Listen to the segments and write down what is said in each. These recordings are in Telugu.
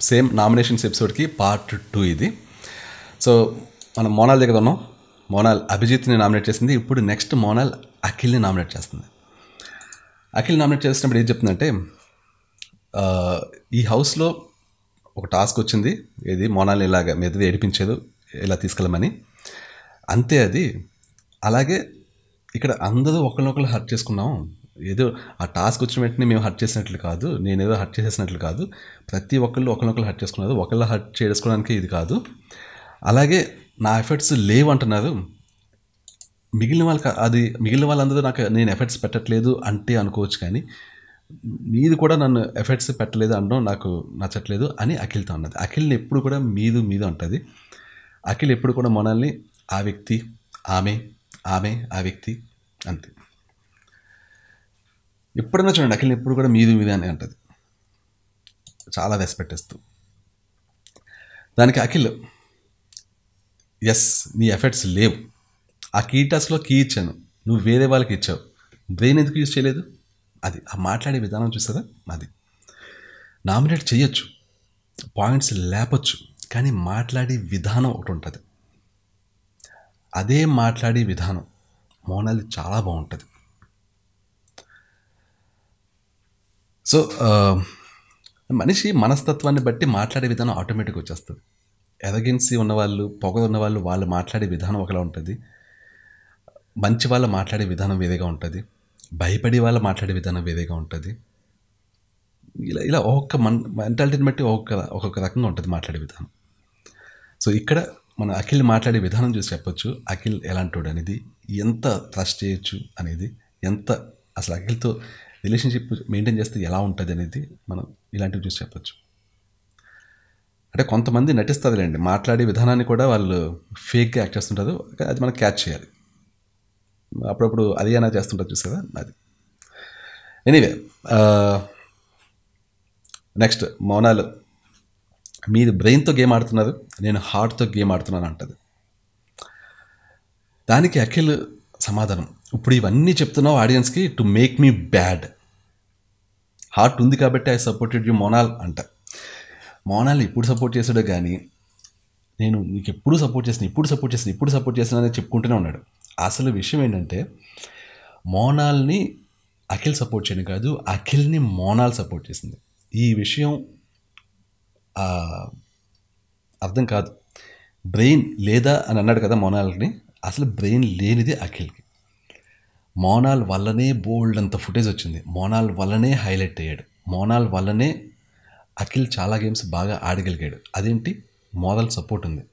సేమ్ నామినేషన్స్ ఎపిసోడ్కి పార్ట్ 2 ఇది. సో మనం మోనాల్ దగ్గర ఉన్నాం. మోనాల్ అభిజిత్ని నామినేట్ చేసింది. ఇప్పుడు నెక్స్ట్ మోనాల్ అఖిల్ని నామినేట్ చేస్తుంది. అఖిల్ నామినేట్ చేసినప్పుడు ఏం చెప్తుందంటే, ఈ హౌస్లో ఒక టాస్క్ వచ్చింది, ఏది మోనాల్ని ఇలాగ మీద ఏడిపించేది, ఇలా తీసుకెళ్ళమని. అంతే అది. అలాగే ఇక్కడ అందరూ ఒకరినొకరు హర్ట్ చేసుకున్నాం. ఏదో ఆ టాస్క్ వచ్చిన వెంటనే మేము హర్ట్ చేసినట్లు కాదు, నేనేదో హర్ట్ చేసేసినట్లు కాదు. ప్రతి ఒక్కళ్ళు ఒకరినొకరు హర్ట్ చేసుకున్నారు. ఒకళ్ళు హర్ట్ చేసుకోవడానికి ఇది కాదు. అలాగే నా ఎఫర్ట్స్ లేవు అంటున్నారు. మిగిలిన వాళ్ళందరూ నేను ఎఫర్ట్స్ పెట్టట్లేదు అంటే అనుకోవచ్చు, కానీ మీది కూడా నన్ను ఎఫర్ట్స్ పెట్టలేదు అనడం నాకు నచ్చట్లేదు అని అఖిల్తో అన్నది. అఖిల్ని ఎప్పుడు కూడా మీదు అంటుంది. అఖిల్ ఎప్పుడు కూడా మోనాల్ని ఆ వ్యక్తి, ఆమె ఆ వ్యక్తి అంతే. ఎప్పుడైనా చూడండి, అఖిల్ని ఎప్పుడు కూడా మీది అని అంటుంది, చాలా రెస్పెక్ట్ ఇస్తూ. దానికి అఖిల్, ఎస్ నీ ఎఫర్ట్స్ లేవు, ఆ కీ టాస్క్లో కీ ఇచ్చాను, నువ్వు వేరే వాళ్ళకి ఇచ్చావు, బ్రెయిన్ ఎందుకు యూజ్ చేయలేదు? అది ఆ మాట్లాడే విధానం చూసారా, అది. నామినేట్ చేయొచ్చు, పాయింట్స్ లేపొచ్చు, కానీ మాట్లాడే విధానం ఒకటి ఉంటుంది. అదే మాట్లాడే విధానం మోనాల్ చాలా బాగుంటుంది. సో మనిషి మనస్తత్వాన్ని బట్టి మాట్లాడే విధానం ఆటోమేటిక్గా వచ్చేస్తుంది. ఎరగెన్సీ ఉన్నవాళ్ళు, పొగ ఉన్నవాళ్ళు, వాళ్ళు మాట్లాడే విధానం ఒకలా ఉంటుంది. మంచి వాళ్ళు మాట్లాడే విధానం వేరేగా ఉంటుంది. భయపడి వాళ్ళు మాట్లాడే విధానం వేరేగా ఉంటుంది. ఇలా ఒక్కొక్క మెంటాలిటీని బట్టి ఒక్కొక్క రకంగా ఉంటుంది మాట్లాడే విధానం. సో ఇక్కడ మన అఖిల్ మాట్లాడే విధానం చూసి చెప్పొచ్చు అఖిల్ ఎలాంటోడు అనేది, ఎంత ట్రస్ట్ చేయొచ్చు అనేది, ఎంత అసలు అఖిల్తో రిలేషన్షిప్ మెయింటైన్ చేస్తే ఎలా ఉంటుంది అనేది మనం ఇలాంటివి చూసి చెప్పొచ్చు. అంటే కొంతమంది నటిస్తారులేండి, మాట్లాడే విధానాన్ని కూడా వాళ్ళు ఫేక్గా యాక్ట్ చేస్తుంటారు, అది మనం క్యాచ్ చేయాలి. అప్పుడప్పుడు అది అయినా చేస్తుంటారు చూసారా, అది. ఎనీవే, నెక్స్ట్ మోనాల్, మీరు బ్రెయిన్తో గేమ్ ఆడుతున్నారు, నేను హార్ట్తో గేమ్ ఆడుతున్నాను అంటది. దానికి అఖిల్ సమాధానం, ఇప్పుడు ఇవన్నీ చెప్తున్నావు ఆడియన్స్కి to make me bad. Heart ఉంది కాబట్టి ఐ సపోర్టెడ్ యూ మోనాల్ అంట. మోనాల్ ఇప్పుడు సపోర్ట్ చేసాడు, కానీ నేను నీకు ఎప్పుడు సపోర్ట్ చేసిన అని చెప్పుకుంటూనే ఉన్నాడు. అసలు విషయం ఏంటంటే, మోనాల్ని అఖిల్ సపోర్ట్ చేయడం కాదు, అఖిల్ని మోనాల్ సపోర్ట్ చేసింది. ఈ విషయం అర్థం కాదు. బ్రెయిన్ లేదా అని అన్నాడు కదా మోనాల్ని, అసలు బ్రెయిన్ లేనిది అఖిల్కి. మోనాల్ వల్లనే బోల్డ్ అంత ఫుటేజ్ వచ్చింది, మోనాల్ వల్లనే హైలైట్ అయ్యాడు, మోనాల్ వల్లనే అఖిల్ చాలా గేమ్స్ బాగా ఆడగలిగాడు. అదేంటి? మోరల్ సపోర్ట్ ఉంది,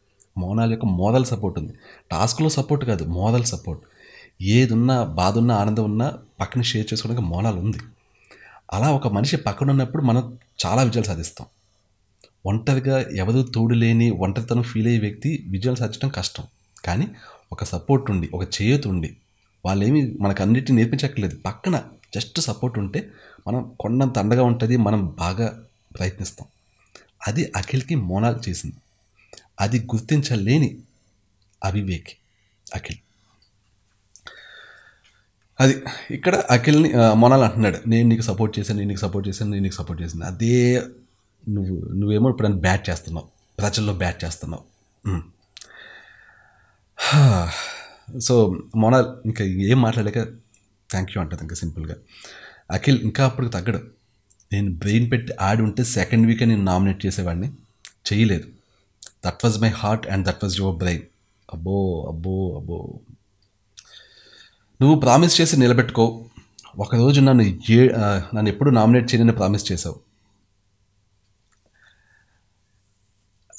మోనాల్ యొక్క మోరల్ సపోర్ట్ ఉంది. టాస్క్లో సపోర్ట్ కాదు, మోరల్ సపోర్ట్. ఏదున్నా, బాధ ఉన్నా, ఆనందం ఉన్నా పక్కన షేర్ చేసుకోవడానికి మోనాల్ ఉంది. అలా ఒక మనిషి పక్కన ఉన్నప్పుడు మనం చాలా విజయాలు సాధిస్తాం. ఒంటరిగా ఎవరు తోడు లేని ఒంటరితనం ఫీల్ అయ్యే వ్యక్తి విజయాలు సాధించడం కష్టం. కానీ ఒక సపోర్ట్ ఉండి, ఒక చేయూత ఉండి, వాళ్ళేమి మనకు అన్నిటిని నేర్పించక్కర్లేదు, పక్కన జస్ట్ సపోర్ట్ ఉంటే మనం కొండంత అండగా ఉంటుంది, మనం బాగా ప్రయత్నిస్తాం. అది అఖిల్కి మోనాల్ చేసింది. అది గుర్తించలేని అవివేక్ అఖిల్. అది ఇక్కడ అఖిల్ని మోనాల్ అంటున్నాడు, నేను నీకు సపోర్ట్ చేశాను. అదే నువ్వేమో ఇప్పుడు నన్ను బ్యాట్ చేస్తున్నావు, ప్రజల్లో బ్యాట్ చేస్తున్నావు. సో మోనాల్ ఇంకా ఏం మాట్లాడలేక థ్యాంక్ యూ అంటుంది, ఇంకా సింపుల్గా. అఖిల్ ఇంకా అప్పుడు తగ్గడు. నేను బ్రెయిన్ పెట్టి ఆడి ఉంటే సెకండ్ వీకే నేను నామినేట్ చేసేవాడిని, చేయలేదు. That was my heart and that was your brain. అబ్బో, నువ్వు ప్రామిస్ చేసి నిలబెట్టుకో. ఒకరోజు నన్ను ఎప్పుడు నామినేట్ చేయని ప్రామిస్ చేసావు.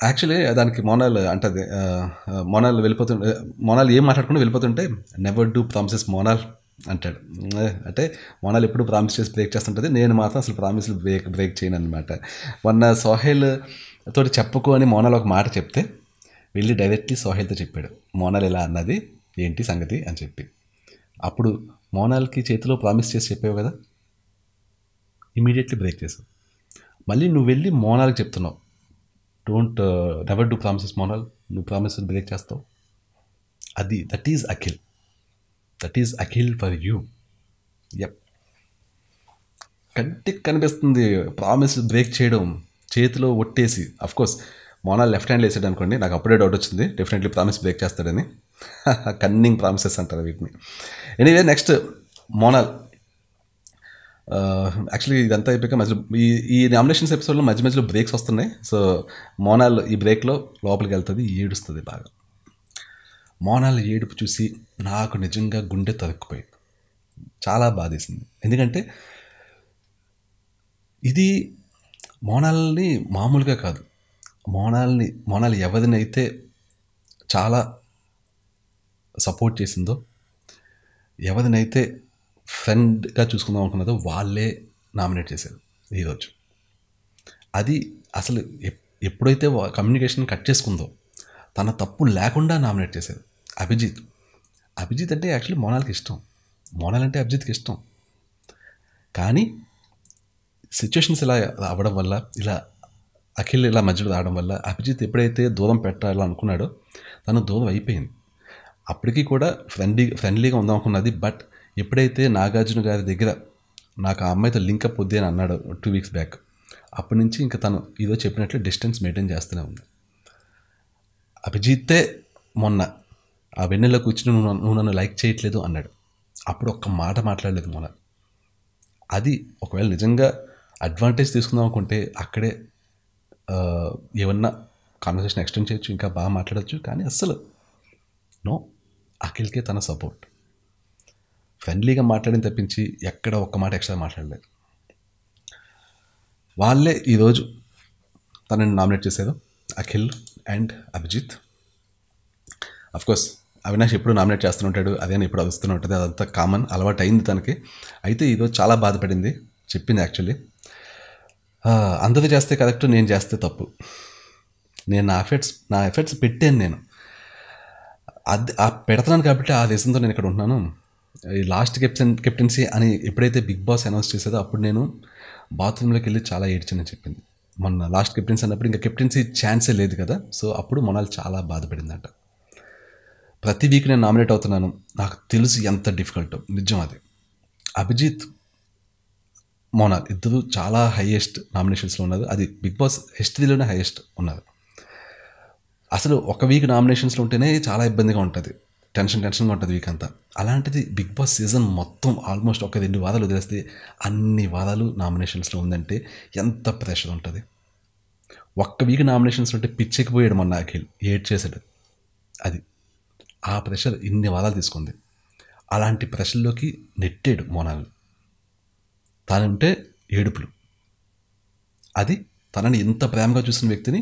యాక్చువల్లీ దానికి మోనాల్ అంటది, మోనాల్ ఏం మాట్లాడుకుంటూ వెళ్ళిపోతుంటే, నెవర్ డూ ప్రామిసెస్ మోనాల్ అంటాడు. అంటే మోనాల్ ఎప్పుడు ప్రామిస్ చేసి బ్రేక్ చేస్తుంటుంది, నేను మాత్రం అసలు ప్రామిస్లు బ్రేక్ చేయను అనమాట. మొన్న సోహెల్ తోటి చెప్పుకో అని మోనాల్ ఒక మాట చెప్తే వెళ్ళి డైరెక్ట్లీ సోహెల్తో చెప్పాడు, మోనాల్ ఇలా అన్నది ఏంటి సంగతి అని చెప్పి. అప్పుడు మోనాల్కి చేతిలో ప్రామిస్ చేసి చెప్పావు కదా, ఇమీడియట్లీ బ్రేక్ చేసావు. మళ్ళీ నువ్వు వెళ్ళి మోనాల్కి చెప్తున్నావు, నెవర్ డూ ప్రామిసెస్ మోనాల్, నువ్వు ప్రామిస్ బ్రేక్ చేస్తావు. అది that is Akhil for you. కంటికి కనిపిస్తుంది ప్రామిస్ బ్రేక్ చేయడం, చేతిలో ఒట్టేసి, అఫ్కోర్స్ మోనాల్ లెఫ్ట్ హ్యాండ్లో వేసాడు అనుకోండి, నాకు అప్పుడే డౌట్ వచ్చింది డెఫినెట్లీ ప్రామిస్ బ్రేక్ చేస్తాడని. కన్నింగ్ ప్రామిసెస్ అంటారు వీటిని. Anyway next Monal. యాక్చువల్లీ ఇదంతా అయిపోయాక మధ్యలో ఈ నామినేషన్స్ ఎపిసోడ్లో మధ్య మధ్యలో బ్రేక్స్ వస్తున్నాయి. సో మోనాల్ ఈ బ్రేక్లో లోపలికి వెళ్తుంది, ఏడుస్తుంది బాగా. మోనాల్ ఏడుపు చూసి నాకు నిజంగా గుండె తరుక్కుపోయింది, చాలా బాధేసింది. ఎందుకంటే ఇది మోనాల్ని మామూలుగా కాదు, మోనాల్ ఎవరినైతే చాలా సపోర్ట్ చేసిందో, ఎవరినైతే ఫ్రెండ్గా చూసుకుందాం అనుకున్నదో వాళ్ళే నామినేట్ చేశారు ఈరోజు. అది అసలు ఎప్పుడైతే కమ్యూనికేషన్ కట్ చేసుకుందో తన తప్పు లేకుండా నామినేట్ చేశారు. అభిజిత్ అంటే యాక్చువల్లీ మోనాల్కి ఇష్టం, మోనాల్ అంటే అభిజిత్కి ఇష్టం. కానీ సిచ్యువేషన్స్ ఇలా అవ్వడం వల్ల, ఇలా అఖిల్ ఇలా మధ్యలో రావడం వల్ల అభిజిత్ ఎప్పుడైతే దూరం పెట్టాలనుకున్నాడో తను దూరం అయిపోయింది. అప్పటికీ కూడా ఫ్రెండ్లీగా ఉందాం అనుకున్నది. బట్ ఎప్పుడైతే నాగార్జున గారి దగ్గర నాకు ఆ అమ్మాయితో లింకప్ వద్ది అని అన్నాడు 2 weeks బ్యాక్, అప్పటి నుంచి ఇంకా తను ఏదో చెప్పినట్లు డిస్టెన్స్ మెయింటైన్ చేస్తూనే ఉంది. అభిజిత్తే మొన్న ఆ వెన్నెల్లో కూర్చుని నువ్వు నన్ను లైక్ చేయట్లేదు అన్నాడు, అప్పుడు ఒక్క మాట మాట్లాడలేదు మొన్న. అది ఒకవేళ నిజంగా అడ్వాంటేజ్ తీసుకుందాం అనుకుంటే అక్కడే ఏమన్నా కాన్వర్సేషన్ ఎక్స్టెండ్ చేయొచ్చు, ఇంకా బాగా మాట్లాడచ్చు. కానీ అస్సలు నో, అఖిల్కే తన సపోర్ట్. ఫ్రెండ్లీగా మాట్లాడిన తప్పించి ఎక్కడ ఒక్క మాట ఎక్స్ట్రా మాట్లాడలేదు. వాళ్ళే ఈరోజు తనని నామినేట్ చేశారు, అఖిల్ అండ్ అభిజిత్. అఫ్కోర్స్ అవినాష్ ఎప్పుడు నామినేట్ చేస్తూ ఉంటాడు, అదే ఇప్పుడు అరుస్తూనే ఉంటుంది, అదంతా కామన్, అలవాటు అయింది తనకి. అయితే ఈరోజు చాలా బాధపడింది, చెప్పింది యాక్చువల్లీ. అందరూ చేస్తే కరెక్ట్, నేను చేస్తే తప్పు. నేను నా ఎఫర్ట్స్ పెట్టాను, నేను అది పెడతాను కాబట్టి ఆ రీజన్తో నేను ఇక్కడ ఉంటున్నాను. ఈ లాస్ట్ కెప్టెన్సీ అని ఎప్పుడైతే బిగ్ బాస్ అనౌన్స్ చేసేదో అప్పుడు నేను బాత్రూంలోకి వెళ్ళి చాలా ఏడ్చానని చెప్పింది. మొన్న లాస్ట్ కెప్టెన్సీ అన్నప్పుడు ఇంకా కెప్టెన్సీ ఛాన్సే లేదు కదా. సో అప్పుడు మొనాల్ చాలా బాధపడిందంట. ప్రతి వీక్ నేను నామినేట్ అవుతున్నాను, నాకు తెలుసు ఎంత డిఫికల్టో, నిజం అది. అభిజిత్ మోనాల్ ఇద్దరు చాలా హైయెస్ట్ నామినేషన్స్లో ఉన్నారు. అది బిగ్ బాస్ హిస్టరీలోనే హైయెస్ట్ ఉన్నారు. అసలు ఒక వీక్ నామినేషన్స్లో ఉంటేనే చాలా ఇబ్బందిగా ఉంటుంది, టెన్షన్గా ఉంటుంది వీక్ అంతా. అలాంటిది బిగ్ బాస్ సీజన్ మొత్తం ఆల్మోస్ట్ ఒక 2 వారాలు వదిలేస్తే అన్ని వారాలు నామినేషన్స్లో ఉందంటే ఎంత ప్రెషర్ ఉంటుంది. ఒక్క వీక్ నామినేషన్స్ ఉంటే పిచ్చెక్కిపోయాడు మొన్న అఖిల్, చేశాడు. అది ఆ ప్రెషర్ ఇన్ని వారాలు తీసుకుంది. అలాంటి ప్రెషర్లోకి నెట్టాడు మోనాల్. తానుంటే ఏడుపులు. అది తనని ఇంత ప్రేమగా చూసిన వ్యక్తిని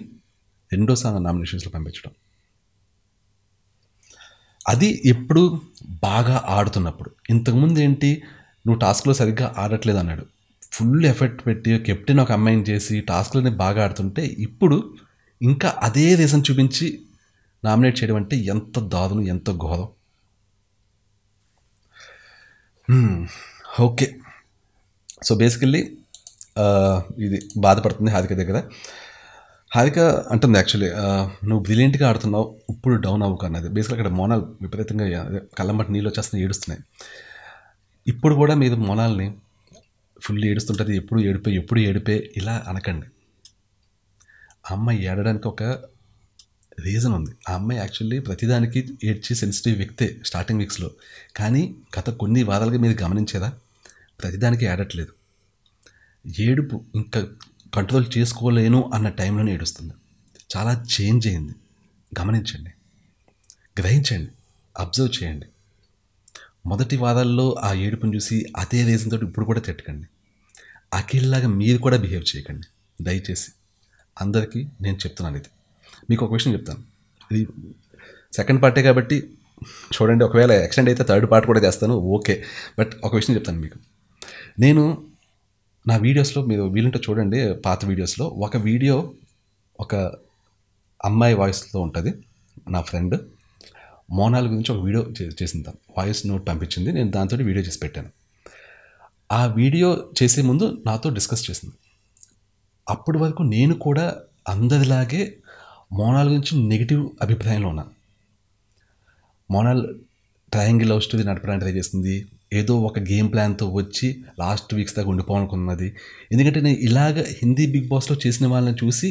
రెండోసారి నామినేషన్స్లో పంపించడం. అది ఎప్పుడు బాగా ఆడుతున్నప్పుడు. ఇంతకుముందు ఏంటి, నువ్వు టాస్క్లో సరిగ్గా ఆడట్లేదు అన్నాడు. ఫుల్ ఎఫర్ట్ పెట్టి కెప్టెన్ ఒక అమ్మాయిని చేసి టాస్క్లోనే బాగా ఆడుతుంటే ఇప్పుడు ఇంకా అదే రీజన్ చూపించి నామినేట్ చేయడం అంటే ఎంత దారుణం, ఎంత ఘోరం. ఓకే, సో బేసికల్లీ ఇది బాధపడుతుంది హారిక దగ్గర. హారిక అంటుంది యాక్చువల్లీ, నువ్వు బ్రిలియంట్గా ఆడుతున్నావు, ఇప్పుడు డౌన్ అవ్వకు అన్నది. బేసిక్గా అక్కడ మోనాల్ విపరీతంగా కళ్ళంబట్టి నీళ్ళు వచ్చేస్తున్నాయి, ఏడుస్తున్నాయి. ఇప్పుడు కూడా మీరు మోనాల్ని ఫుల్ ఏడుస్తుంటుంది, ఎప్పుడు ఏడిపే ఇలా అనకండి. ఆ అమ్మాయి ఏడడానికి ఒక రీజన్ ఉంది. ఆ అమ్మాయి యాక్చువల్లీ ప్రతిదానికి ఏడ్చి సెన్సిటివ్ వ్యక్తే స్టార్టింగ్ వీక్స్లో. కానీ గత కొన్ని వారాలుగా మీరు గమనించేదా, ప్రతిదానికి ఏడట్లేదు. ఏడుపు ఇంకా కంట్రోల్ చేసుకోలేను అన్న టైంలోనే ఏడుస్తుంది. చాలా చేంజ్ అయింది. గమనించండి, గ్రహించండి, అబ్జర్వ్ చేయండి. మొదటి వారాల్లో ఆ ఏడుపుని చూసి అదే రీజన్తో ఇప్పుడు కూడా తిట్టకండి. అఖిల్లాగా మీరు కూడా బిహేవ్ చేయకండి దయచేసి. అందరికీ నేను చెప్తున్నాను ఇది. మీకు ఒక విషయం చెప్తాను, ఇది సెకండ్ పార్టే కాబట్టి చూడండి, ఒకవేళ ఎక్స్టెండ్ అయితే థర్డ్ పార్ట్ కూడా చేస్తాను, ఓకే. బట్ ఒక విషయం చెప్తాను మీకు. నేను నా వీడియోస్లో, మీరు వీలుంటే చూడండి పాత వీడియోస్లో, ఒక వీడియో ఒక అమ్మాయి వాయిస్లో ఉంటుంది. నా ఫ్రెండ్ మోనాల్ గురించి ఒక వీడియో చేసింది, తను వాయిస్ నోట్ పంపించింది, నేను దాంతో వీడియో చేసి పెట్టాను. ఆ వీడియో చేసే ముందు నాతో డిస్కస్ చేసింది. అప్పటి వరకు నేను కూడా అందరిలాగే మోనాల్ గురించి నెగిటివ్ అభిప్రాయంలో ఉన్నాను. మోనాల్ ట్రయాంగిల్ లవ్ స్టోరీ నడపడానికి ట్రై చేస్తుంది, ఏదో ఒక గేమ్ ప్లాన్తో వచ్చి లాస్ట్ వీక్స్ దాకా ఉండిపోవాలనుకున్నది. ఎందుకంటే నేను ఇలాగ హిందీ బిగ్ బాస్లో చేసిన వాళ్ళని చూసి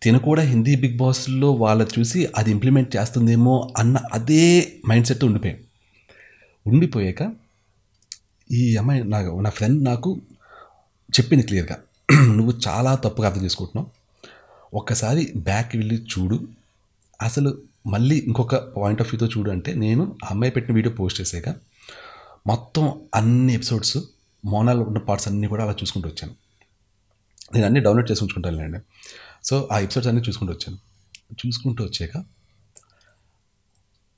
తిను కూడా హిందీ బిగ్ బాస్లో వాళ్ళని చూసి అది ఇంప్లిమెంట్ చేస్తుందేమో అన్న అదే మైండ్ సెట్ ఉండిపోయాక ఈ అమ్మాయి నా ఫ్రెండ్ నాకు చెప్పింది క్లియర్గా, నువ్వు చాలా తప్పుగా అర్థం చేసుకుంటున్నావు, ఒక్కసారి బ్యాక్ వెళ్ళి చూడు, అసలు మళ్ళీ ఇంకొక పాయింట్ ఆఫ్ వ్యూతో చూడు అంటే నేను ఆ అమ్మాయి పెట్టిన వీడియో పోస్ట్ చేసాక మొత్తం అన్ని ఎపిసోడ్స్ మోనాల్ ఉన్న పార్ట్స్ అన్నీ కూడా అలా చూసుకుంటూ వచ్చాను. నేను అన్నీ డౌన్లోడ్ చేసి ఉంచుకుంటానులేండి. సో ఆ ఎపిసోడ్స్ అన్నీ చూసుకుంటూ వచ్చాక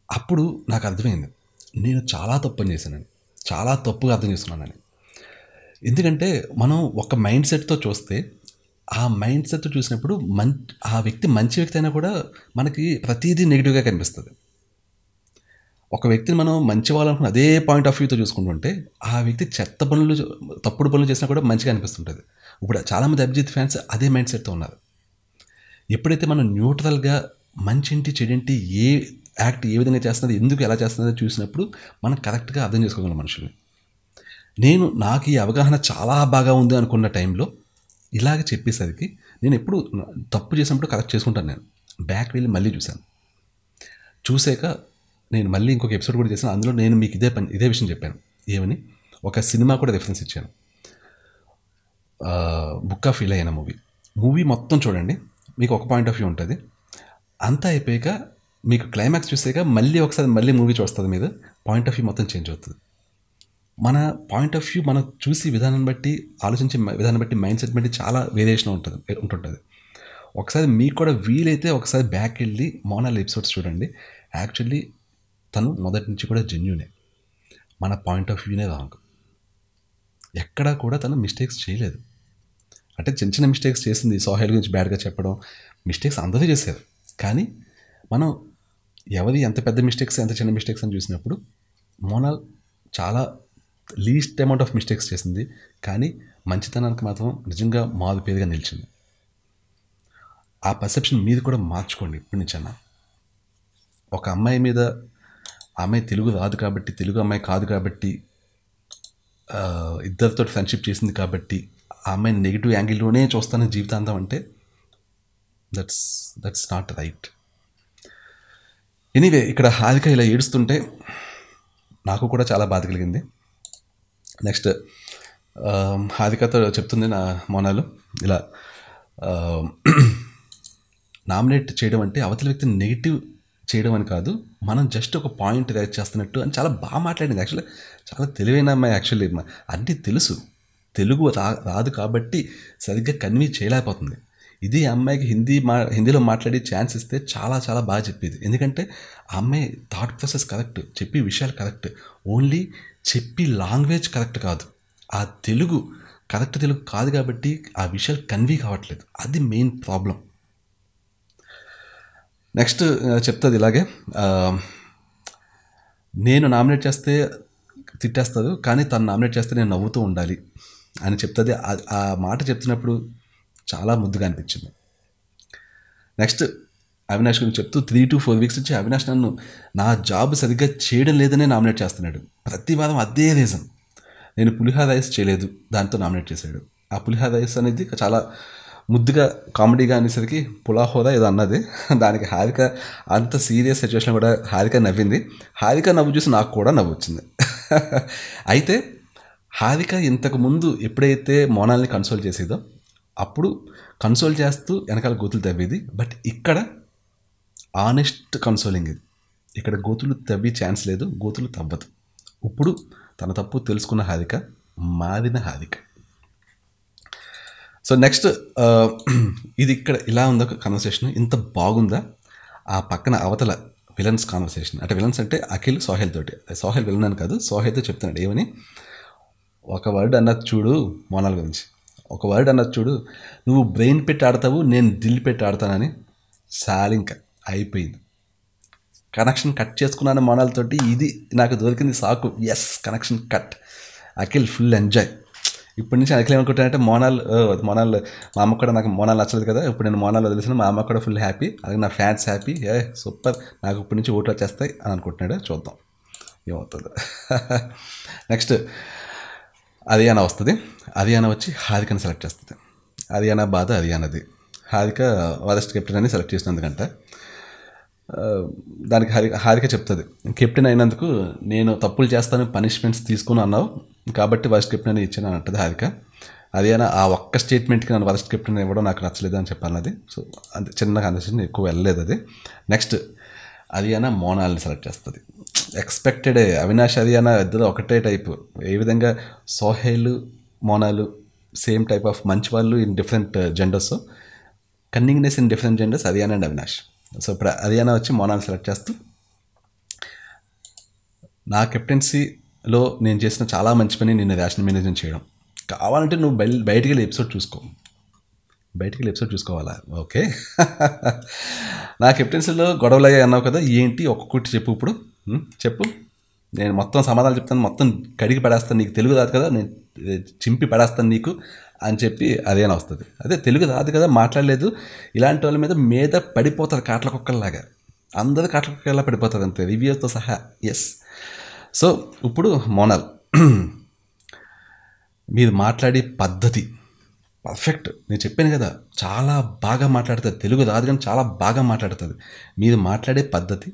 అప్పుడు నాకు అర్థమైంది నేను చాలా తప్పు పని చేశానని, చాలా తప్పుగా అర్థం చేసుకున్నానని. ఎందుకంటే మనం ఒక మైండ్ సెట్తో చూస్తే ఆ మైండ్ సెట్తో చూసినప్పుడు ఆ వ్యక్తి మంచి వ్యక్తి అయినా కూడా మనకి ప్రతిదీ నెగిటివ్గా కనిపిస్తుంది. ఒక వ్యక్తిని మనం మంచి వాళ్ళనుకున్న అదే పాయింట్ ఆఫ్ వ్యూతో చూసుకుంటుంటే ఆ వ్యక్తి తప్పుడు పనులు చేసినా కూడా మంచిగా అనిపిస్తుంటుంది. ఇప్పుడు చాలామంది అభిజిత్ ఫ్యాన్స్ అదే మైండ్ సెట్తో ఉన్నారు. ఎప్పుడైతే మనం న్యూట్రల్గా మంచింటి చెడింటి ఏ యాక్ట్ ఏ విధంగా చేస్తున్నది, ఎందుకు ఎలా చేస్తున్నదో చూసినప్పుడు మనం కరెక్ట్గా అర్థం చేసుకోగలం మనుషుల్ని. నాకు ఈ అవగాహన చాలా బాగా ఉంది అనుకున్న టైంలో ఇలాగ చెప్పేసరికి నేను ఎప్పుడు తప్పు చేసినప్పుడు కరెక్ట్ చేసుకుంటాను. నేను బ్యాక్ వెళ్ళి మళ్ళీ చూసాక నేను మళ్ళీ ఇంకొక ఎపిసోడ్ కూడా చేశాను. అందులో నేను మీకు ఇదే విషయం చెప్పాను. ఏమని, ఒక సినిమా కూడా రిఫరెన్స్ ఇచ్చాను. బుక్ ఆఫ్ ఇలా అయిన మూవీ మొత్తం చూడండి, మీకు ఒక పాయింట్ ఆఫ్ వ్యూ ఉంటుంది. అంతా అయిపోయాక మీకు క్లైమాక్స్ చూసాక మళ్ళీ మూవీ చూస్తుంది, మీద పాయింట్ ఆఫ్ వ్యూ మొత్తం చేంజ్ అవుతుంది. మన పాయింట్ ఆఫ్ వ్యూ మనం చూసి విధానం బట్టి, ఆలోచించే విధానం బట్టి, మైండ్ సెట్ బట్టి చాలా వేరియేషన్ ఉంటుంటుంది. ఒకసారి మీకు కూడా వీలైతే ఒకసారి బ్యాక్ వెళ్ళి మోనాల్ ఎపిసోడ్స్ చూడండి. యాక్చువల్లీ తను మొదటి నుంచి కూడా జెన్యూనే, మన పాయింట్ ఆఫ్ వ్యూనే రాంగ్. ఎక్కడా కూడా తను మిస్టేక్స్ చేయలేదు. అంటే చిన్న చిన్న మిస్టేక్స్ చేసింది, సోహెల్ గురించి బ్యాడ్గా చెప్పడం, మిస్టేక్స్ అందరూ చేశారు. కానీ మనం ఎవరి ఎంత పెద్ద మిస్టేక్స్ ఎంత చిన్న మిస్టేక్స్ అని చూసినప్పుడు మోనాల్ చాలా లీస్ట్ అమౌంట్ ఆఫ్ మిస్టేక్స్ చేసింది, కానీ మంచితనానికి మాత్రం నిజంగా మారుపేరుగా నిలిచింది. ఆ పర్సెప్షన్ మీది కూడా మార్చుకోండి ఇప్పటి నుంచి అన్న. ఒక అమ్మాయి మీద, ఆ అమ్మాయి తెలుగు రాదు కాబట్టి, తెలుగు అమ్మాయి కాదు కాబట్టి, ఇద్దరితో ఫ్రెండ్షిప్ చేసింది కాబట్టి ఆ అమ్మాయిని నెగిటివ్ యాంగిల్లోనే చూస్తాను జీవితాంతం అంటే దట్స్ నాట్ రైట్. ఎనీవే, ఇక్కడ హారిక ఇలా ఏడుస్తుంటే నాకు కూడా చాలా బాధ కలిగింది. నెక్స్ట్ హారికతో చెప్తుంది నా మోనాలు, ఇలా నామినేట్ చేయడం అంటే అవతల వ్యక్తిని నెగిటివ్ చేయడం అని కాదు, మనం జస్ట్ ఒక పాయింట్ రైట్ చేస్తున్నట్టు అని చాలా బాగా మాట్లాడింది. యాక్చువల్లీ చాలా తెలివైన అమ్మాయి. యాక్చువల్లీ అన్నీ తెలుసు, తెలుగు రాదు కాబట్టి సరిగ్గా కన్వీ చేయలేకపోతుంది. ఇది అమ్మాయికి హిందీలో మాట్లాడి ఛాన్స్ ఇస్తే చాలా చాలా బాగా చెప్పేది. ఎందుకంటే ఆ అమ్మాయి థాట్ ప్రాసెస్ కరెక్ట్, చెప్పే విషయాలు కరెక్ట్, ఓన్లీ చెప్పి లాంగ్వేజ్ కరెక్ట్ కాదు, ఆ తెలుగు కరెక్ట్ తెలుగు కాదు కాబట్టి ఆ విషయాలు కన్వీ కావట్లేదు. అది మెయిన్ ప్రాబ్లం. నెక్స్ట్ చెప్తుంది ఇలాగే, నేను నామినేట్ చేస్తే తిట్టేస్తుంది, కానీ తను నామినేట్ చేస్తే నేను నవ్వుతూ ఉండాలి అని చెప్తుంది. ఆ మాట చెప్తున్నప్పుడు చాలా ముద్దుగా అనిపించింది. నెక్స్ట్ అవినాష్ గురించి చెప్తూ 3 to 4 weeks నుంచి అవినాష్ నన్ను నా జాబ్ సరిగ్గా చేయడం లేదనే నామినేట్ చేస్తున్నాడు. ప్రతి వారం అదే రీజన్, నేను పులిహార రైస్ చేయలేదు, దాంతో నామినేట్ చేశాడు. ఆ పులిహార రైస్ అనేది చాలా ముద్దుగా కామెడీగా అనేసరికి పులాహోరా ఏదో అన్నది, దానికి హారిక అంత సీరియస్ సిచ్యువేషన్ కూడా హారిక నవ్వింది. హారిక నవ్వు చూసి నాకు కూడా నవ్వు వచ్చింది. అయితే హారిక ఇంతకుముందు ఎప్పుడైతే మోనాల్ని కన్సోల్ చేసేదో అప్పుడు కన్సోల్ చేస్తూ వెనకాల గోతులు తవ్వేది. బట్ ఇక్కడ ఆనెస్ట్ కన్సోలింగ్ ఇది, ఇక్కడ గోతులు తవ్వి ఛాన్స్ లేదు, గోతులు తవ్వదు. ఇప్పుడు తన తప్పు తెలుసుకున్న హారిక, మారిన హారిక. సో నెక్స్ట్ ఇది ఇక్కడ ఇలా ఉందా కన్వర్సేషన్, ఇంత బాగుందా? ఆ పక్కన అవతల విలన్స్ కాన్వర్సేషన్, అంటే విలన్స్ అంటే అఖిల్ సోహెల్ తోటి. సోహెల్ విలన్ అని కాదు, సోహెల్తో చెప్తున్నాడు ఏమని, ఒక వర్డ్ అన్నది చూడు మోనాల్ గురించి, ఒక వర్డ్ అన్నది చూడు, నువ్వు బ్రెయిన్ పెట్టి ఆడతావు, నేను దిల్ పెట్టి ఆడతానని. సాలింక అయిపోయింది, కనెక్షన్ కట్ చేసుకున్నాను మోనాల్ తోటి. ఇది నాకు దొరికింది సాకు. Yes, connection cut. Akhil full enjoy. ఇప్పటి నుంచి అఖిల్ ఏమనుకుంటానంటే మోనాల్ మా అమ్మ కూడా, నాకు మోనాల్ నచ్చలేదు కదా, ఇప్పుడు నేను మోనాల్ వదిలేసాను, మా అమ్మ కూడా ఫుల్ హ్యాపీ, అలాగే నా ఫ్యాన్స్ హ్యాపీ, సూపర్, నాకు ఇప్పటి నుంచి ఓట్లు వచ్చేస్తాయి అని అనుకుంటున్నాడు. చూద్దాం. ఏమవుతుందో. నెక్స్ట్ అరియానా వస్తుంది. అరియానా వచ్చి హారికని సెలెక్ట్ చేస్తుంది. అరియానా బాధ అరియానాది. హారిక వరస్ట్ కెప్టెన్ అని సెలెక్ట్ చేసినందుకంట దానికి హారిక చెప్తుంది, కెప్టెన్ అయినందుకు నేను తప్పులు చేస్తాను, పనిష్మెంట్స్ తీసుకుని అన్నావు కాబట్టి వరస్ట్ కెప్టెన్ అని ఇచ్చాను అని అంటుంది హారిక. అరియానా ఆ ఒక్క స్టేట్మెంట్కి నన్ను వరస్ట్ కెప్టెన్ ఇవ్వడం నాకు నచ్చలేదు అని చెప్పాను. అది సో అంతే, చిన్న కన్వర్సేషన్, ఎక్కువ వెళ్ళలేదు అది. నెక్స్ట్ అరియానా మోనాల్ని సెలెక్ట్ చేస్తుంది. ఎక్స్పెక్టెడే. అవినాష్ అరియానా ఇద్దరు ఒకటే టైపు. ఏ విధంగా Sohel Monal same type of మంచి వాళ్ళు in different genders, cunningness in different genders Ariyana and Avinash. So ఇప్పుడు అరియానా వచ్చి మోనాల్ని సెలెక్ట్ చేస్తూ, నా కెప్టెన్సీలో నేను చేసిన చాలా మంచి పని నిన్ను రేషన్ మేనేజ్మెంట్ చేయడం. కావాలంటే నువ్వు బయటికి వెళ్ళి ఎపిసోడ్ చూసుకోవాలా? ఓకే. నా కెప్టెన్సీలో గొడవలు అయ్యాయి అన్నావు కదా, ఏంటి ఒక్కొక్కటి చెప్పు ఇప్పుడు. చెప్పు, నేను మొత్తం సమాధానం చెప్తాను, మొత్తం కడిగి పడేస్తాను, నీకు తెలుగు రాదు కదా, నేను చింపి పడేస్తాను నీకు అని చెప్పి అదేనా వస్తుంది. అదే తెలుగు రాదు కదా, మాట్లాడలేదు, ఇలాంటి వాళ్ళ మీద పడిపోతారు కాట్ల కుక్కల్లాగా. అందరూ కాట్ల కుక్కల్లా పడిపోతారు అంతే, రివ్యూస్తో సహా. ఎస్. సో ఇప్పుడు మోనాల్, మీరు మాట్లాడే పద్ధతి పర్ఫెక్ట్. నేను చెప్పాను కదా, చాలా బాగా మాట్లాడుతుంది, తెలుగు రాదు కానీ చాలా బాగా మాట్లాడుతుంది. మీరు మాట్లాడే పద్ధతి,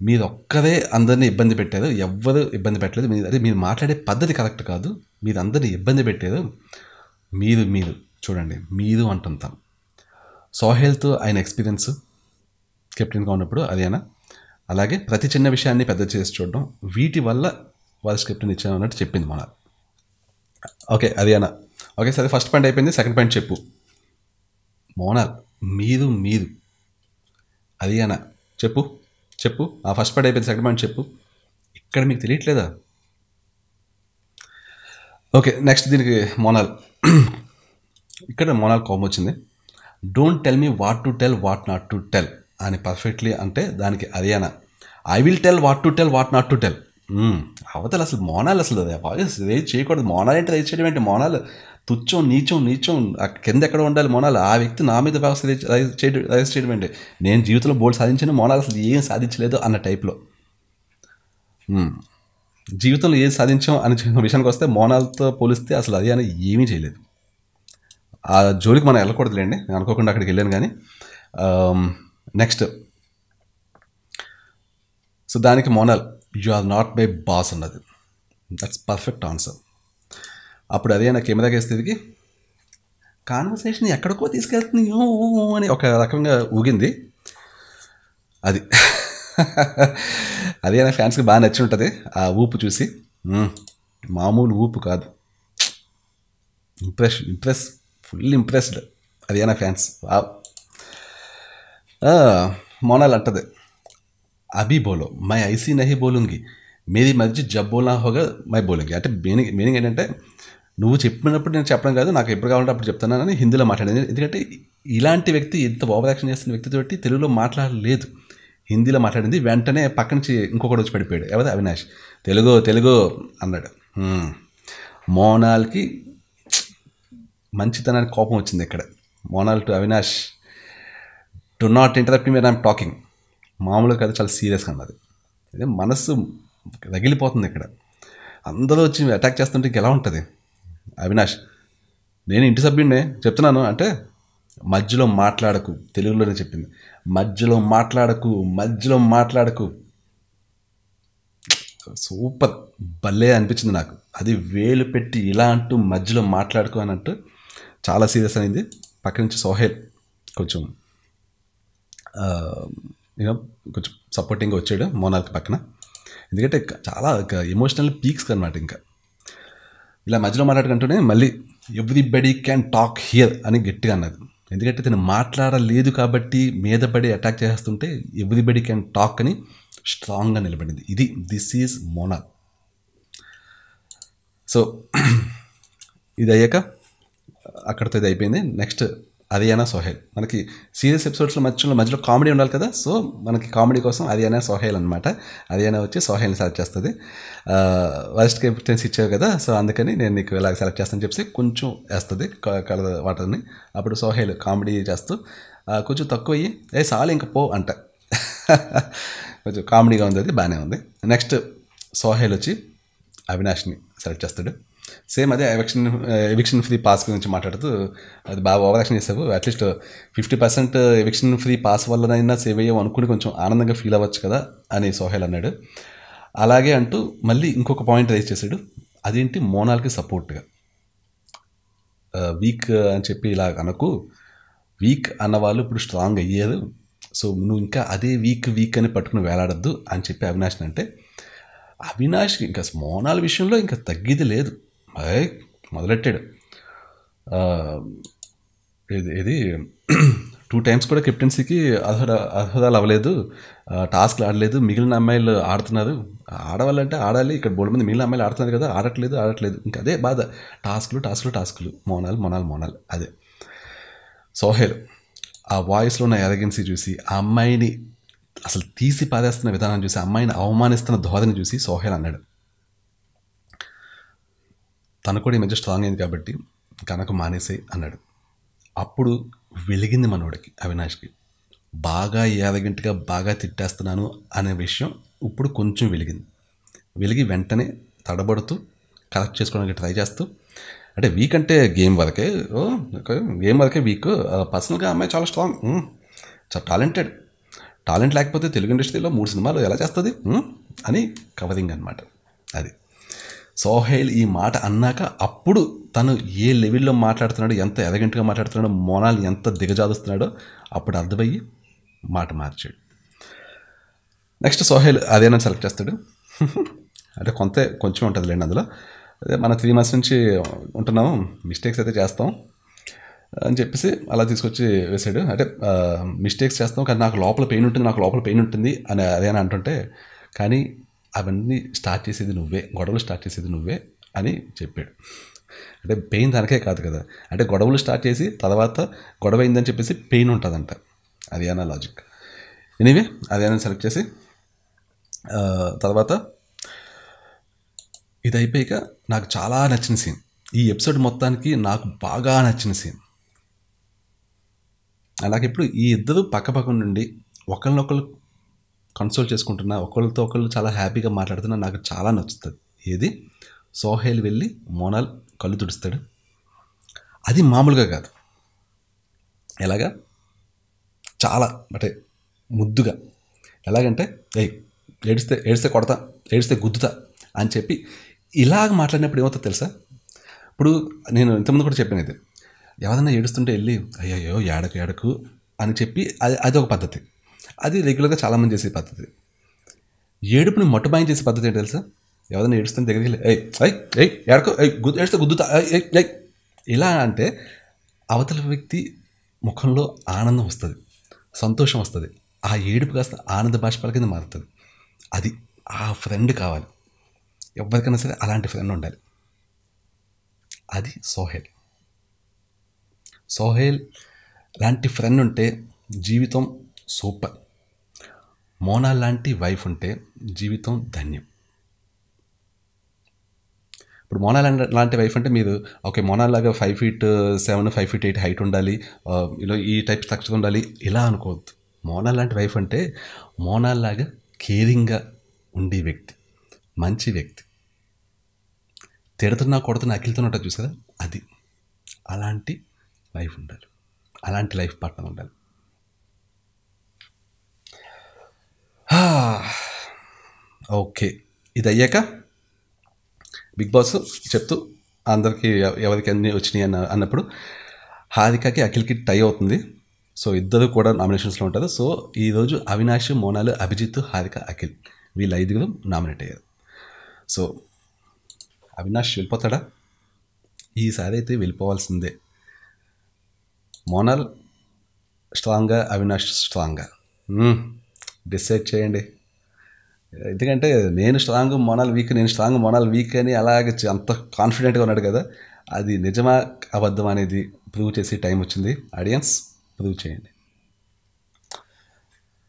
మీరు ఒక్కరే అందరినీ ఇబ్బంది పెట్టారు, ఎవ్వరు ఇబ్బంది పెట్టలేదు. మీరు మాట్లాడే పద్ధతి కరెక్ట్ కాదు, మీరు అందరినీ ఇబ్బంది పెట్టారు. మీరు చూడండి, మీరు అంటుంటాం. సోహెల్తో ఆయన ఎక్స్పీరియన్స్ కెప్టెన్గా ఉన్నప్పుడు అదేనా, అలాగే ప్రతి చిన్న విషయాన్ని పెద్ద చేసి చూడడం, వీటి వల్ల వైస్ కెప్టెన్ ఇచ్చాను అన్నట్టు చెప్పింది మన. ఓకే అదేనా, ఓకే సరే, ఫస్ట్ పాయింట్ అయిపోయింది. సెకండ్ పాయింట్ చెప్పు. మోనాల్, మీరు అదేనా చెప్పు. ఆ ఫస్ట్ పాయింట్ అయిపోయింది, సెకండ్ పాయింట్ చెప్పు. ఇక్కడ మీకు తెలియట్లేదా? ఓకే నెక్స్ట్ దీనికి మోనాల్, ఇక్కడ మోనాల్ కోపం వచ్చింది. Don't tell me what to tell, what not to tell అని పర్ఫెక్ట్లీ అంటే దానికి Ariyana, I will tell what to tell, what not to tell. అవతల అసలు మోనాల్ అసలు వాయిస్ రేజ్ చేయకూడదు. మోనాల్ ఏంటి రేజ్ చేయడం ఏంటి? మోనాల్ తుచ్చం నీచం కింద ఎక్కడ ఉండాలి మోనాల్? ఆ వ్యక్తి నా మీద వ్యవస్థ రైజ్ చేయడం ఏంటి? నేను జీవితంలో బోల్డ్ సాధించిన, మోనాల్ అసలు ఏం సాధించలేదు అన్న టైప్లో. జీవితంలో ఏం సాధించాం అని విషయానికి వస్తే మోనాల్తో పోలిస్తే అసలు అది అని ఏమీ చేయలేదు. ఆ జోలికి మనం వెళ్ళకూడదులేండి, నేను అనుకోకుండా అక్కడికి వెళ్ళాను. కానీ నెక్స్ట్, సో దానికి Monal, you are not my boss అన్నది. That's perfect answer. అప్పుడు అదే నా కెమెరాకి వేస్తే తిరిగి కాన్వర్సేషన్ ఎక్కడికో తీసుకెళ్తుంది అని ఒక రకంగా ఊగింది. అది అదే నా ఫ్యాన్స్కి బాగా నచ్చి ఉంటుంది ఆ ఊపు చూసి. మామూలు ఊపు కాదు, ఇంప్రెస్ ఫుల్ ఇంప్రెస్డ్ అదే నా ఫ్యాన్స్. మోనాల్ అంటది, అభి బోలో మై ఐసీ నహి బోలుంగి, మేరీ మర్జీ జబ్ బోల్నా హోగా మై బోలుంగి. అంటే మీనింగ్ ఏంటంటే, నువ్వు చెప్పినప్పుడు నేను చెప్పడం కాదు, నాకు ఎప్పుడు కావాలంటే అప్పుడు చెప్తానని హిందీలో మాట్లాడేది. ఎందుకంటే ఇలాంటి వ్యక్తి, ఇంత ఓవర్ యాక్షన్ చేస్తున్న వ్యక్తితోటి తెలుగులో మాట్లాడలేదు, హిందీలో మాట్లాడింది. వెంటనే పక్క నుంచి ఇంకొకటి వచ్చి పడిపోయాడు, ఎవరు? అవినాష్. తెలుగు అన్నాడు. మోనాల్కి మంచితనానికి కోపం వచ్చింది ఇక్కడ. Monal to Avinash, do not interrupt me when I'm talking. మామూలుగా కాదు, చాలా సీరియస్గా అన్నది. అదే మనస్సు రగిలిపోతుంది ఇక్కడ. అందరూ వచ్చి అటాక్ చేస్తుంటే ఇంకెలా ఉంటుంది? అవినాష్, నేను ఇంటి సభ్యుడినే చెప్తున్నాను అంటే, మధ్యలో మాట్లాడకు, తెలుగులోనే చెప్పింది, మధ్యలో మాట్లాడకు. సూపర్, భలే అనిపించింది నాకు. అది వేలు పెట్టి ఇలా అంటూ మధ్యలో మాట్లాడుకో అని అంటూ చాలా సీరియస్ అయింది. పక్క నుంచి సోహెల్ కొంచెం కొంచెం సపోర్టింగ్గా వచ్చాడు మోనాల్కి పక్కన. ఎందుకంటే చాలా ఎమోషనల్ పీక్స్ అనమాట. ఇంకా ఇలా మధ్యలో మాట్లాడుకుంటూనే మళ్ళీ ఎవ్రీబడి క్యాన్ టాక్ హియర్ అని గట్టిగా అన్నది. ఎందుకంటే తను మాట్లాడలేదు కాబట్టి మీద పడి అటాక్ చేస్తుంటే ఎవ్రీబడి క్యాన్ టాక్ అని స్ట్రాంగ్గా నిలబడింది. This is Monal. సో ఇది అయ్యాక అక్కడితో ఇది అయిపోయింది. నెక్స్ట్ అరియానా సోహెల్. మనకి సీరియస్ ఎపిసోడ్స్లో మధ్యలో కామెడీ ఉండాలి కదా, సో మనకి కామెడీ కోసం అరియానా సోహెల్ అనమాట. అరియానా వచ్చి సోహెల్ని సెలెక్ట్ చేస్తుంది. వరస్ట్ కెప్టెన్సీ ఇచ్చావు కదా, సో అందుకని నేను నీకు ఇలా సెలెక్ట్ చేస్తాను చెప్పి కొంచెం వేస్తుంది కలర్ వాటర్ని. అప్పుడు సోహెల్ కామెడీ చేస్తూ కొంచెం తక్కువ అయ్యి సాలు ఇంక పో అంట. కొంచెం కామెడీగా ఉంది, అది బాగానే ఉంది. నెక్స్ట్ సోహైల్ వచ్చి అవినాష్ని సెలెక్ట్ చేస్తాడు. సేమ్ అదే ఎవిక్షన్ ఫ్రీ పాస్ గురించి మాట్లాడుతూ, అది బాగా ఓవర్ యాక్షన్ చేసావు, అట్లీస్ట్ 50% ఎవిక్షన్ ఫ్రీ పాస్ వల్లనైనా సేవ్ అయ్యావు అనుకుని కొంచెం ఆనందంగా ఫీల్ అవ్వచ్చు కదా అని సోహైల్ అన్నాడు. అలాగే అంటూ మళ్ళీ ఇంకొక పాయింట్ రైజ్ చేశాడు. అదేంటి, మోనాల్కి సపోర్ట్గా వీక్ అని చెప్పి ఇలా అనకు, వీక్ అన్నవాళ్ళు ఇప్పుడు స్ట్రాంగ్ అయ్యారు, సో నువ్వు ఇంకా అదే వీక్ అని పట్టుకుని వేలాడద్దు అని చెప్పి అవినాష్ని అంటే, అవినాష్ ఇంకా మోనాల్ విషయంలో ఇంకా తగ్గేది లేదు, మొదలెట్టాడు. ఇది 2 times కూడా కెప్టెన్సీకి అర్హతలు అవ్వలేదు, టాస్క్లు ఆడలేదు, మిగిలిన అమ్మాయిలు ఆడుతున్నారు, ఆడవాళ్ళంటే ఆడాలి, ఇక్కడ బోల్డ్ మంది మిగిలిన అమ్మాయిలు ఆడుతున్నారు కదా, ఆడట్లేదు, ఇంకా అదే బాధ, టాస్కులు, మోనాల్ అదే. సోహైల్ ఆ వాయిస్లో ఉన్న ఎరగెన్సీ చూసి, ఆ అమ్మాయిని అసలు తీసి పారేస్తున్న విధానం చూసి, అమ్మాయిని అవమానిస్తున్న ధోరణి చూసి సోహైల్ అన్నాడు, తను కూడా ఈ మధ్య స్ట్రాంగ్ అయింది కాబట్టి కనుక మానేసాయి అన్నాడు. అప్పుడు వెలిగింది మనోడికి, అవినాష్కి, బాగా యాదగింటిగా బాగా తిట్టేస్తున్నాను అనే విషయం ఇప్పుడు కొంచెం వెలిగి వెంటనే తడబడుతూ కరెక్ట్ చేసుకోవడానికి ట్రై చేస్తూ, అంటే వీక్ అంటే గేమ్ వరకే వీక్, పర్సనల్గా అమ్మాయి చాలా స్ట్రాంగ్, చాలా టాలెంట్ లేకపోతే తెలుగు ఇండస్ట్రీలో 3 సినిమాలు ఎలా చేస్తుంది అని కవరింగ్ అనమాట. అది సోహైల్ ఈ మాట అన్నాక అప్పుడు తను ఏ లెవెల్లో మాట్లాడుతున్నాడో, ఎంత ఎరగెంట్గా మాట్లాడుతున్నాడో, మోనాల్ ఎంత దిగజారుస్తున్నాడో అప్పుడు అర్థమయ్యి మాట మార్చాడు. నెక్స్ట్ సోహైల్ అదేనా సెలెక్ట్ చేస్తాడు. అంటే కొంచెం ఉంటుంది లేండి అందులో, అదే మన 3 months నుంచి ఉంటున్నాము, మిస్టేక్స్ అయితే చేస్తాం అని చెప్పేసి అలా తీసుకొచ్చి వేసాడు. అంటే మిస్టేక్స్ చేస్తాం కానీ నాకు లోపల పెయిన్ ఉంటుంది అని అదేనా అంటుంటే, కానీ అవన్నీ స్టార్ట్ చేసేది నువ్వే, గొడవలు స్టార్ట్ చేసేది నువ్వే అని చెప్పాడు. అంటే పెయిన్ దానికే కాదు కదా, అంటే గొడవలు స్టార్ట్ చేసి తర్వాత గొడవ అయిందని చెప్పేసి పెయిన్ ఉంటుందంట, అది అన్న లాజిక్. ఎనీవే అదేనా సెలెక్ట్ చేసి తర్వాత ఇది అయిపోయాక నాకు చాలా నచ్చిన సీన్, ఈ ఎపిసోడ్ మొత్తానికి నాకు బాగా నచ్చిన సీన్, అలాగే ఇప్పుడు ఈ ఇద్దరు పక్క నుండి ఒకరినొకరు కన్సోల్ చేసుకుంటున్నా, ఒకరితో ఒకళ్ళు చాలా హ్యాపీగా మాట్లాడుతున్నా, నాకు చాలా నచ్చుతుంది. ఏది, సోహైల్ వెళ్ళి మోనాల్ కళ్ళు తుడుస్తాడు, అది మామూలుగా కాదు, ఎలాగా, చాలా అంటే ముద్దుగా, ఎలాగంటే ఏడిస్తే కొడతా, ఏడిస్తే గుద్దుతా అని చెప్పి ఇలాగ మాట్లాడినప్పుడు ఏమవుతుందో తెలుసా. ఇప్పుడు నేను ఇంతకుముందు కూడా చెప్పాను, ఇది ఎవరైనా ఏడుస్తుంటే వెళ్ళి అయ్యో ఏడకు అని చెప్పి అది ఒక పద్ధతి, అది రెగ్యులర్గా చాలామంది చేసే పద్ధతి. ఏడుపుని మట్టుబాయం చేసే పద్ధతి ఏంటి తెలుసా, ఎవరైనా ఏడుస్తుంటే దగ్గరికి వెళ్ళి ఏడకు, ఏడిస్తే గుద్దుతా, ఇలా అంటే అవతల వ్యక్తి ముఖంలో ఆనందం వస్తుంది, సంతోషం వస్తుంది, ఆ ఏడుపు కాస్త ఆనంద బాష్పాల కింద మారుతుంది. అది ఆ ఫ్రెండ్ కావాలి, ఎవరికైనా సరే అలాంటి ఫ్రెండ్ ఉండాలి. అది సోహైల్ లాంటి ఫ్రెండ్ ఉంటే జీవితం సూపర్. మోనాల్ లాంటి వైఫ్ ఉంటే జీవితం ధన్యం. ఇప్పుడు మోనాల్ లాంటి వైఫ్ అంటే మీరు ఓకే, మోనాల్ లాగా 5'7", 5'8" హైట్ ఉండాలి, ఇలా ఈ టైప్ స్ట్రక్చర్ ఉండాలి ఇలా అనుకోవద్దు. మోనాల్ లాంటి వైఫ్ అంటే మోనాల్ లాగా కేరింగ్గా ఉండే వ్యక్తి, మంచి వ్యక్తి, తిడుతున్నా కొడుతున్నా అఖిల్తో ఉంటుంది చూసారా, అది అలాంటి వైఫ్ ఉండాలి, అలాంటి లైఫ్ పార్ట్నర్ ఉండాలి. ఓకే, ఇది అయ్యాక బిగ్ బాస్ చెప్తూ అందరికీ ఎవరికి అన్నీ వచ్చినాయి అన్నప్పుడు హారికకి అఖిల్కి టై అవుతుంది. సో ఇద్దరు కూడా నామినేషన్స్లో ఉంటారు. సో ఈరోజు అవినాష్, మోనాల్, అభిజిత్, హారిక, అఖిల్ వీళ్ళు 5 నామినేట్ అయ్యారు. సో అవినాష్ వెళ్ళిపోతాడా? ఈసారి అయితే వెళ్ళిపోవాల్సిందే. మోనాల్ స్ట్రాంగ్గా, అవినాష్ స్ట్రాంగ్గా డిసైడ్ చేయండి. ఎందుకంటే నేను స్ట్రాంగ్ మోనాల్ వీక్ అని అలాగే అంత కాన్ఫిడెంట్గా ఉన్నాడు కదా, అది నిజమా అబద్ధం అనేది ప్రూవ్ చేసి టైం వచ్చింది. ఆడియన్స్ ప్రూవ్ చేయండి.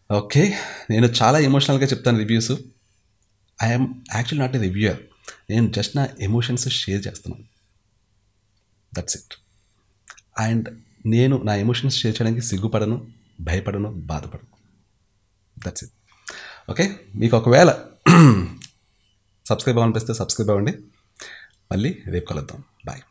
ఓకే, నేను చాలా ఎమోషనల్గా చెప్తాను reviews. I'm actually not a reviewer, నేను జస్ట్ నా ఎమోషన్స్ షేర్ చేస్తున్నాను, దట్స్ ఇట్. అండ్ నేను నా ఎమోషన్స్ షేర్ చేయడానికి సిగ్గుపడను, భయపడను, బాధపడను, దట్స్ ఇట్. ఓకే, మీకు ఒకవేళ సబ్స్క్రైబ్ అవ్వనిపిస్తే సబ్స్క్రైబ్ అవ్వండి. మళ్ళీ రేపు కలుద్దాం. బాయ్.